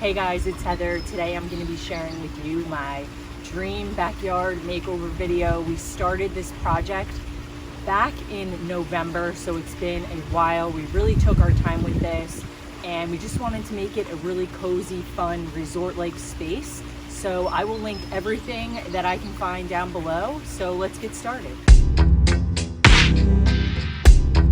Hey guys, it's Heather. Today I'm going to be sharing with you my dream backyard makeover video. We started this project back in November, so it's been a while. We really took our time with this and we just wanted to make it a really cozy, fun, resort-like space. So I will link everything that I can find down below. So let's get started.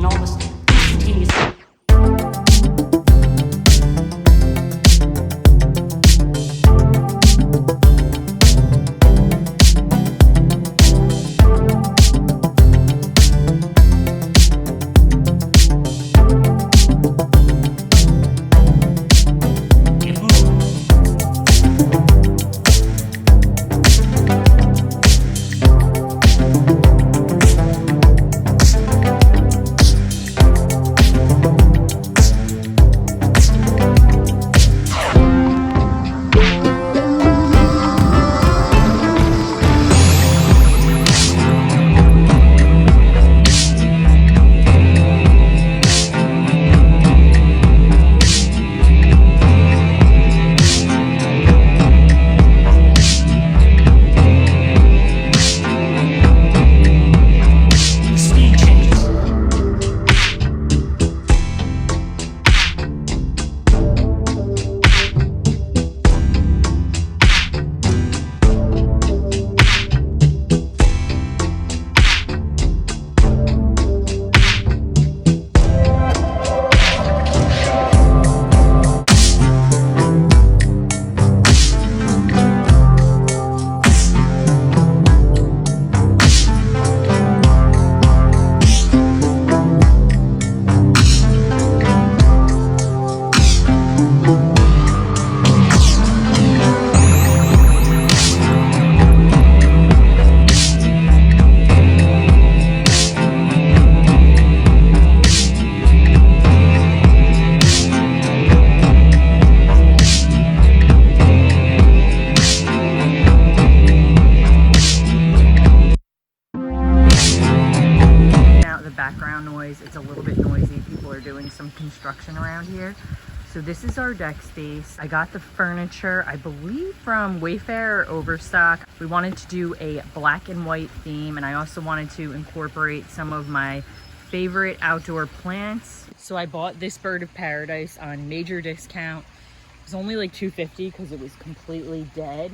Almost instantaneously. Background noise, it's a little bit noisy. People are doing some construction around here. So this is our deck space. I got the furniture, I believe from Wayfair or Overstock. We wanted to do a black and white theme, and I also wanted to incorporate some of my favorite outdoor plants. So I bought this bird of paradise on major discount. It was only like $2.50 because it was completely dead.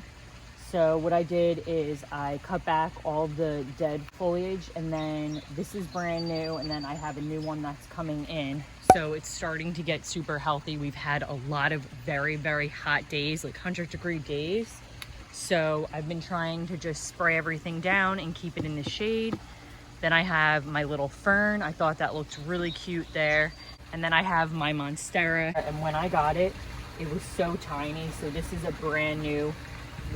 So what I did is I cut back all the dead foliage, and then this is brand new, and then I have a new one that's coming in. So it's starting to get super healthy. We've had a lot of very, very hot days, like 100-degree days. So I've been trying to just spray everything down and keep it in the shade. Then I have my little fern. I thought that looked really cute there. And then I have my monstera. And when I got it, it was so tiny. So this is a brand new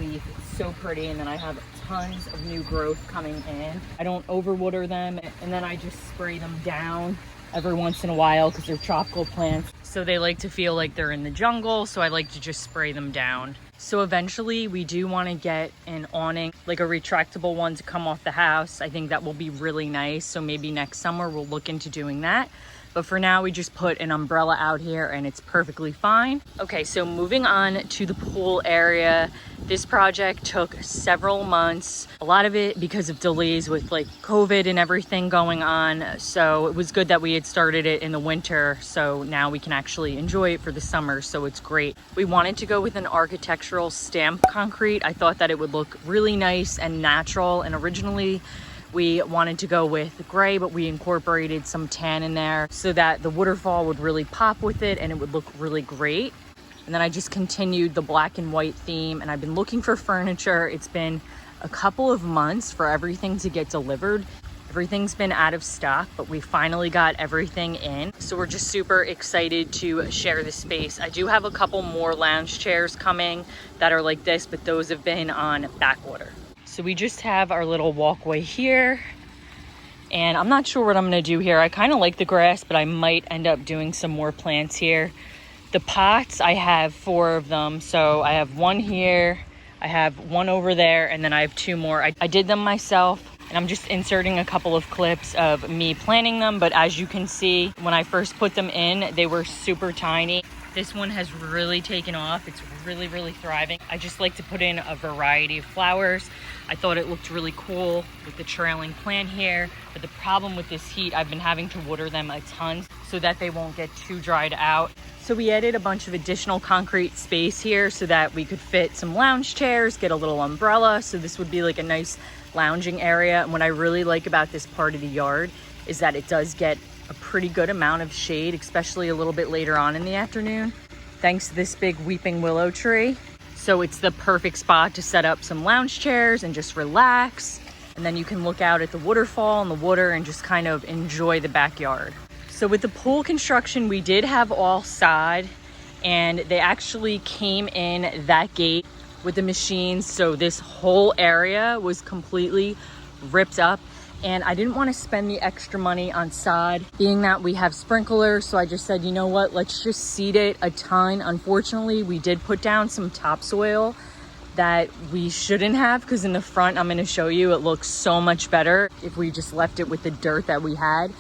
leaf. It's so pretty. And then I have tons of new growth coming in. I don't overwater them, and then I just spray them down every once in a while because they're tropical plants, so they like to feel like they're in the jungle, so I like to just spray them down. So eventually we do want to get an awning, like a retractable one, to come off the house. I think that will be really nice, so maybe next summer we'll look into doing that. But for now, we just put an umbrella out here and it's perfectly fine. Okay, so moving on to the pool area. This project took several months, a lot of it because of delays with like COVID and everything going on. So it was good that we had started it in the winter, so now we can actually enjoy it for the summer, so it's great. We wanted to go with an architectural stamp concrete. I thought that it would look really nice and natural, and originally we wanted to go with gray, but we incorporated some tan in there so that the waterfall would really pop with it and it would look really great. And then I just continued the black and white theme, and I've been looking for furniture. It's been a couple of months for everything to get delivered. Everything's been out of stock, but we finally got everything in. So we're just super excited to share the space. I do have a couple more lounge chairs coming that are like this, but those have been on backwater. So we just have our little walkway here, and I'm not sure what I'm gonna do here. I kind of like the grass, but I might end up doing some more plants here. The pots, I have 4 of them. So I have one here, I have one over there, and then I have 2 more. I did them myself, and I'm just inserting a couple of clips of me planting them. But as you can see, when I first put them in, they were super tiny. This one has really taken off. It's really, really thriving. I just like to put in a variety of flowers. I thought it looked really cool with the trailing plant here. But the problem with this heat, I've been having to water them a ton so that they won't get too dried out. So we added a bunch of additional concrete space here so that we could fit some lounge chairs, get a little umbrella. So this would be like a nice lounging area. And what I really like about this part of the yard is that it does get a pretty good amount of shade, especially a little bit later on in the afternoon, thanks to this big weeping willow tree. So it's the perfect spot to set up some lounge chairs and just relax. And then you can look out at the waterfall and the water and just kind of enjoy the backyard. So with the pool construction, we did have all sod, and they actually came in that gate with the machines. So this whole area was completely ripped up. And I didn't want to spend the extra money on sod, being that we have sprinklers. So I just said, you know what, let's just seed it a ton. Unfortunately, we did put down some topsoil that we shouldn't have, because in the front, I'm going to show you, it looks so much better if we just left it with the dirt that we had.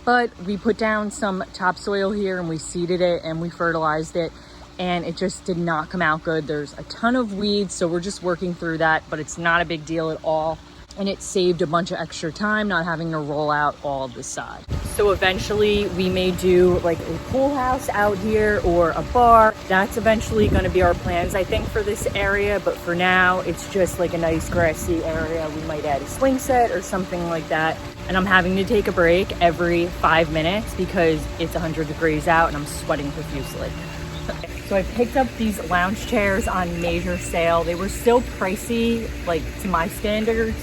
But we put down some topsoil here and we seeded it and we fertilized it, and it just did not come out good. There's a ton of weeds, so we're just working through that, but it's not a big deal at all. And it saved a bunch of extra time not having to roll out all of the sod. So eventually we may do like a pool house out here or a bar. That's eventually going to be our plans, I think, for this area. But for now, it's just like a nice grassy area. We might add a swing set or something like that. And I'm having to take a break every 5 minutes because it's 100 degrees out and I'm sweating profusely. So I picked up these lounge chairs on major sale. They were still pricey, like to my standards,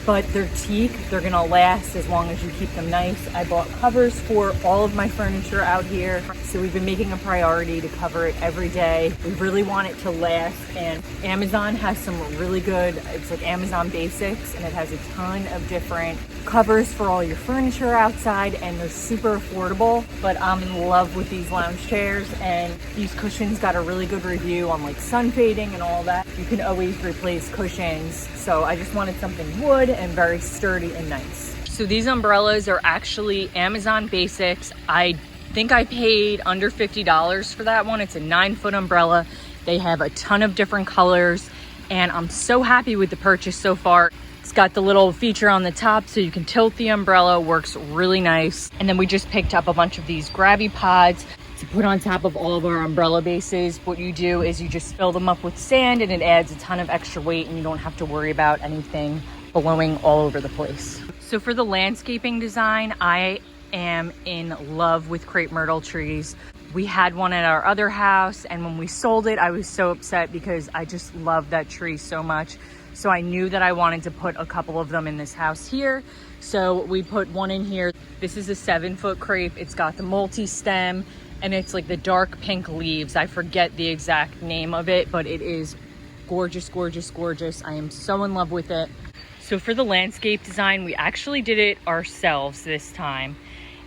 but they're teak. They're gonna last as long as you keep them nice. I bought covers for all of my furniture out here. So we've been making a priority to cover it every day. We really want it to last. And Amazon has some really good, it's like Amazon Basics, and it has a ton of different covers for all your furniture outside, and they're super affordable. But I'm in love with these lounge chairs, and these cushions got a really good review on like sun fading and all that. You can always replace cushions. So I just wanted something wood and very sturdy and nice. So these umbrellas are actually Amazon Basics. I think I paid under $50 for that one. It's a 9-foot umbrella. They have a ton of different colors, and I'm so happy with the purchase so far. It's got the little feature on the top so you can tilt the umbrella, works really nice. And then we just picked up a bunch of these grabby pods to put on top of all of our umbrella bases. What you do is you just fill them up with sand, and it adds a ton of extra weight, and you don't have to worry about anything blowing all over the place. So for the landscaping design, I am in love with crepe myrtle trees. We had one at our other house, and when we sold it, I was so upset because I just love that tree so much. So I knew that I wanted to put a couple of them in this house here. So we put one in here. This is a 7-foot crepe. It's got the multi-stem, and it's like the dark pink leaves. I forget the exact name of it, but it is gorgeous, gorgeous, gorgeous. I am so in love with it. So for the landscape design, we actually did it ourselves this time.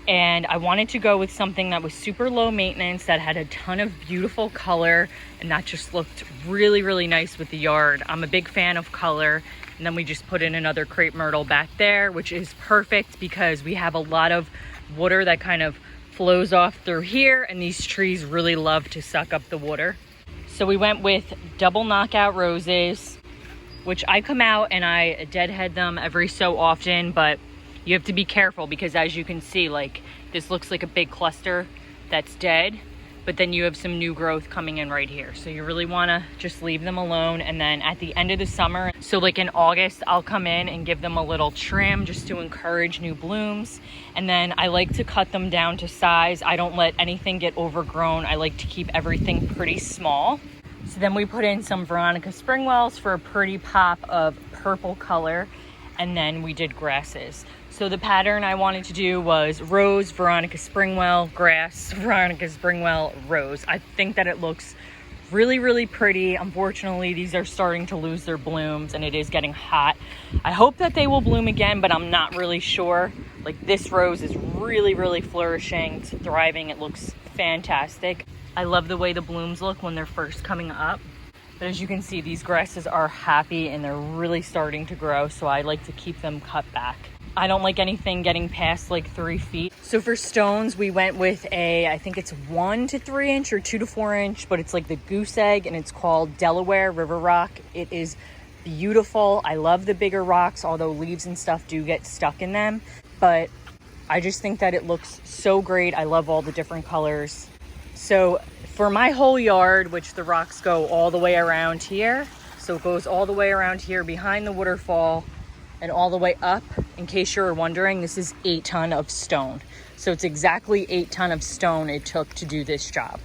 And I wanted to go with something that was super low maintenance, that had a ton of beautiful color, and that just looked really, really nice with the yard. I'm a big fan of color. And then we just put in another crepe myrtle back there, which is perfect because we have a lot of water that kind of flows off through here, and these trees really love to suck up the water. So we went with double knockout roses, which I come out and I deadhead them every so often, but you have to be careful because, as you can see, like this looks like a big cluster that's dead, but then you have some new growth coming in right here. So you really want to just leave them alone. And then at the end of the summer, so like in August, I'll come in and give them a little trim just to encourage new blooms. And then I like to cut them down to size. I don't let anything get overgrown. I like to keep everything pretty small. So then we put in some Veronica Springwells for a pretty pop of purple color. And then we did grasses. So the pattern I wanted to do was rose, Veronica Springwell, grass, Veronica Springwell, rose. I think that it looks really, really pretty. Unfortunately, these are starting to lose their blooms and it is getting hot. I hope that they will bloom again, but I'm not really sure. Like this rose is really, really flourishing. It's thriving. It looks fantastic. I love the way the blooms look when they're first coming up. But as you can see, these grasses are happy and they're really starting to grow. So I like to keep them cut back. I don't like anything getting past like 3 feet. So for stones, we went with I think it's 1 to 3 inch or 2 to 4 inch, but it's like the goose egg and it's called Delaware River Rock. It is beautiful. I love the bigger rocks, although leaves and stuff do get stuck in them, but I just think that it looks so great. I love all the different colors. So for my whole yard, which the rocks go all the way around here, so it goes all the way around here behind the waterfall and all the way up. In case you're wondering, this is 8 ton of stone. So it's exactly 8 ton of stone it took to do this job.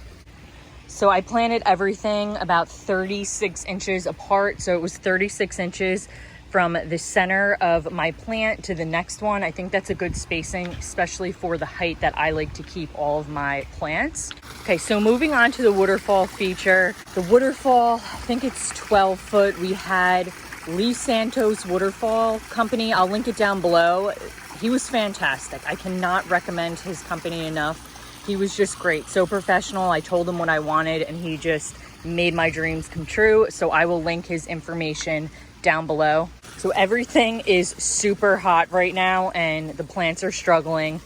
So I planted everything about 36 inches apart. So it was 36 inches from the center of my plant to the next one. I think that's a good spacing, especially for the height that I like to keep all of my plants. Okay, so moving on to the waterfall feature. The waterfall, I think it's 12 foot. We had Lee Santos Waterfall Company. I'll link it down below. He was fantastic. I cannot recommend his company enough. He was just great, so professional. I told him what I wanted and he just made my dreams come true. So I will link his information down below. So everything is super hot right now and the plants are struggling.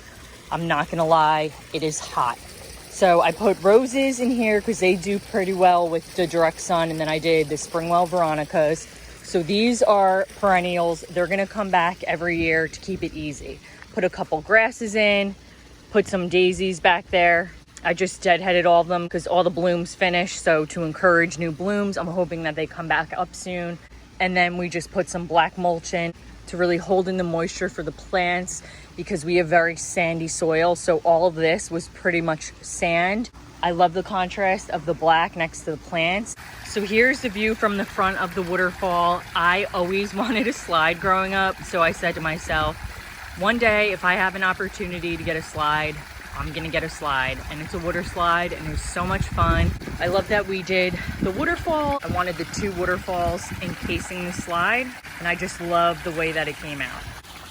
I'm not gonna lie, it is hot. So I put roses in here because they do pretty well with the direct sun, and then I did the Springwell Veronicas. So these are perennials. They're gonna come back every year to keep it easy. Put a couple grasses in, put some daisies back there. I just deadheaded all of them because all the blooms finished. So to encourage new blooms, I'm hoping that they come back up soon. And then we just put some black mulch in to really hold in the moisture for the plants because we have very sandy soil. So all of this was pretty much sand. I love the contrast of the black next to the plants. So here's the view from the front of the waterfall. I always wanted a slide growing up. So I said to myself, one day if I have an opportunity to get a slide, I'm gonna get a slide, and it's a water slide and it's so much fun. I love that we did the waterfall. I wanted the 2 waterfalls encasing the slide, and I just love the way that it came out.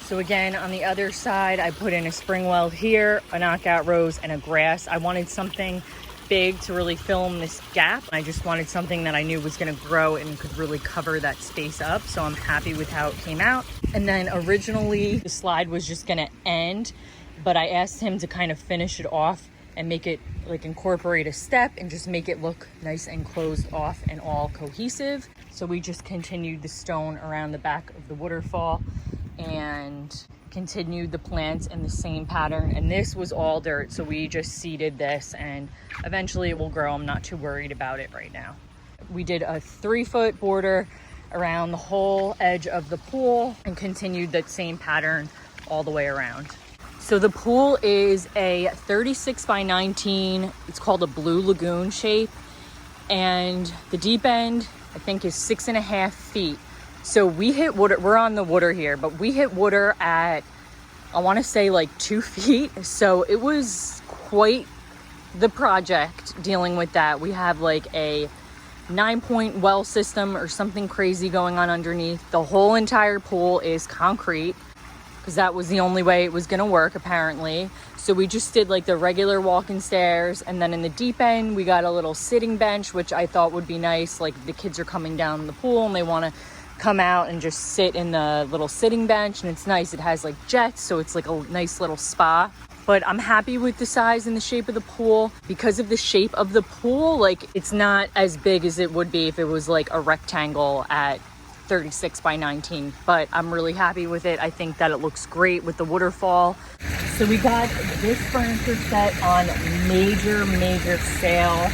So again, on the other side, I put in a springwell here, a knockout rose, and a grass. I wanted something big to really fill in this gap. I just wanted something that I knew was gonna grow and could really cover that space up. So I'm happy with how it came out. And then originally the slide was just gonna end, but I asked him to kind of finish it off and make it like incorporate a step and just make it look nice and closed off and all cohesive. So we just continued the stone around the back of the waterfall and continued the plants in the same pattern. And this was all dirt, so we just seeded this and eventually it will grow. I'm not too worried about it right now. We did a 3-foot border around the whole edge of the pool and continued that same pattern all the way around. So the pool is a 36 by 19. It's called a blue lagoon shape. And the deep end, I think, is 6.5 feet. So we hit water, we're on the water here, but we hit water at, I wanna say like 2 feet. So it was quite the project dealing with that. We have like a 9-point well system or something crazy going on underneath. The whole entire pool is concrete, because that was the only way it was gonna work apparently. So we just did like the regular walking stairs, and then in the deep end we got a little sitting bench, which I thought would be nice. Like the kids are coming down the pool and they wanna come out and just sit in the little sitting bench, and it's nice. It has like jets, so it's like a nice little spa. But I'm happy with the size and the shape of the pool. Because of the shape of the pool, like it's not as big as it would be if it was like a rectangle at 36 by 19, but I'm really happy with it. I think that it looks great with the waterfall. So we got this furniture set on major sale.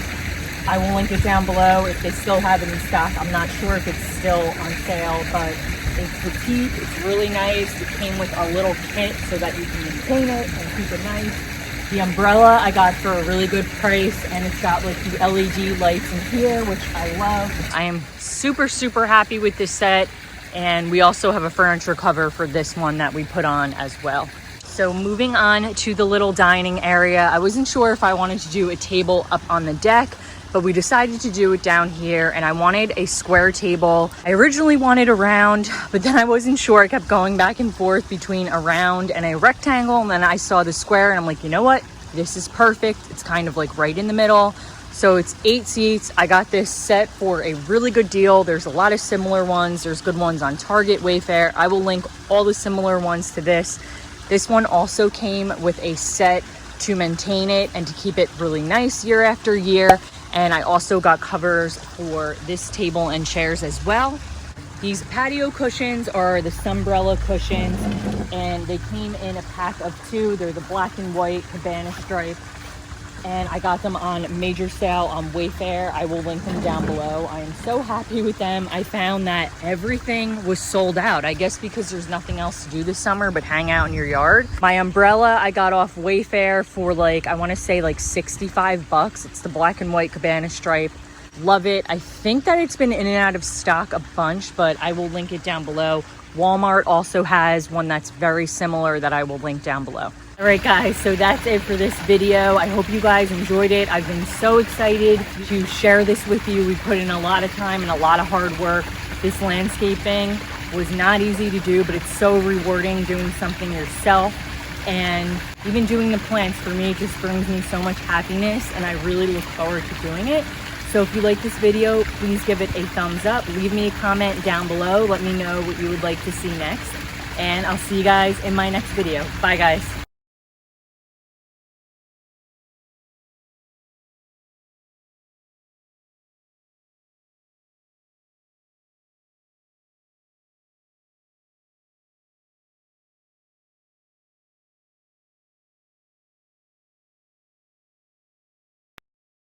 I will link it down below if they still have it in stock. I'm not sure if it's still on sale, but it's petite, it's really nice. It came with a little kit so that you can maintain it and keep it nice. The umbrella I got for a really good price, and it's got like the LED lights in here, which I love. I am super happy with this set, and we also have a furniture cover for this one that we put on as well. So moving on to the little dining area, I wasn't sure if I wanted to do a table up on the deck, but we decided to do it down here, and I wanted a square table. I originally wanted a round, but then I wasn't sure. I kept going back and forth between a round and a rectangle, and then I saw the square and I'm like, you know what? This is perfect. It's kind of like right in the middle. So it's 8 seats. I got this set for a really good deal. There's a lot of similar ones. There's good ones on Target, Wayfair. I will link all the similar ones to this. This one also came with a set to maintain it and to keep it really nice year after year. And I also got covers for this table and chairs as well. These patio cushions are the Sunbrella cushions, and they came in a pack of 2. They're the black and white cabana stripe, and I got them on major sale on Wayfair. I will link them down below. I am so happy with them. I found that everything was sold out. I guess because there's nothing else to do this summer but hang out in your yard. My umbrella I got off Wayfair for like, I want to say like 65 bucks. It's the black and white cabana stripe. Love it. I think that it's been in and out of stock a bunch, but I will link it down below. Walmart also has one that's very similar that I will link down below. All right, guys, so that's it for this video. I hope you guys enjoyed it. I've been so excited to share this with you. We put in a lot of time and a lot of hard work. This landscaping was not easy to do, but it's so rewarding doing something yourself. And even doing the plants for me just brings me so much happiness, and I really look forward to doing it. So if you like this video, please give it a thumbs up. Leave me a comment down below. Let me know what you would like to see next. And I'll see you guys in my next video. Bye, guys.